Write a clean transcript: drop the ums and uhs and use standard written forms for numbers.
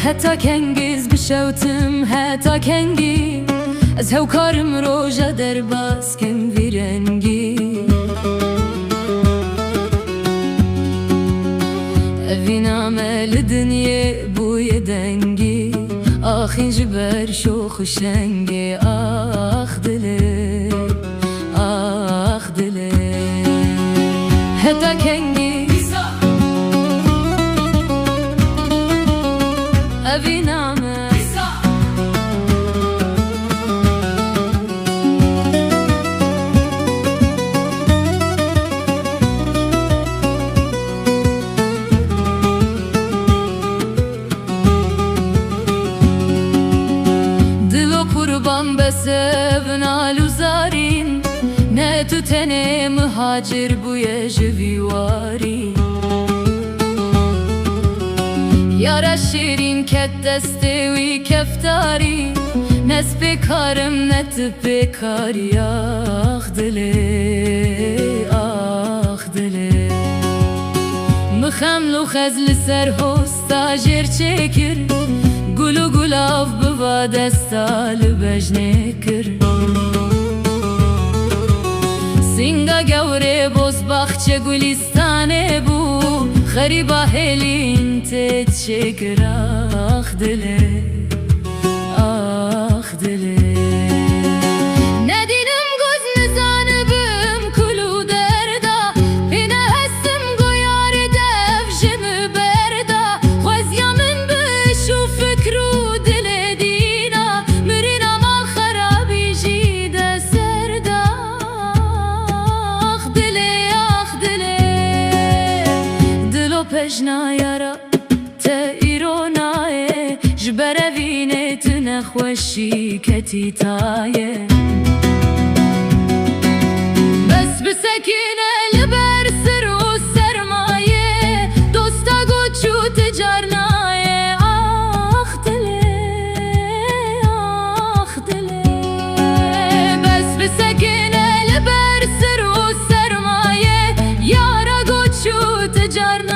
حتا کنگیز بشوتم حتا کنگی از هوکارم روژا در باز کن ویرنگی اوین عمل دنیا بوی دنگی آخین جبر شو خوشنگی آخ دلی آخ دلی حتا کنگی اوین عمل قربان بسب نالو زارین نه تو تنه مهاجر بوی جویواری یارا شیرین کت دسته وی کفتاری نس بکارم نت بکاری آخ دلی آخ دلی مخملو خزل سر هستا جر چکر گلو گلاف بوا دستا لبجنه کر سینگا گوره باز باخچه گلیستانه بو خریبا هلین تت شکر آخ دله آخ دله ندینم گز نزانبم کلو دردا اینه هستم گویار دف جم بردا خوزیا من بشو فکرو دل دینا مرنا ما خرابی جیده سردا آخ دله آخ دله دلو پجنا یارا تایرونایه جبره وینه تنخوشی کتی تایه بس بسکینه لبر سر و سرمایه دوستا گوچو تجارنایه آخ دله آخ دله بس بسکینه لبر سر و سرمایه یارا گوچو تجارنایه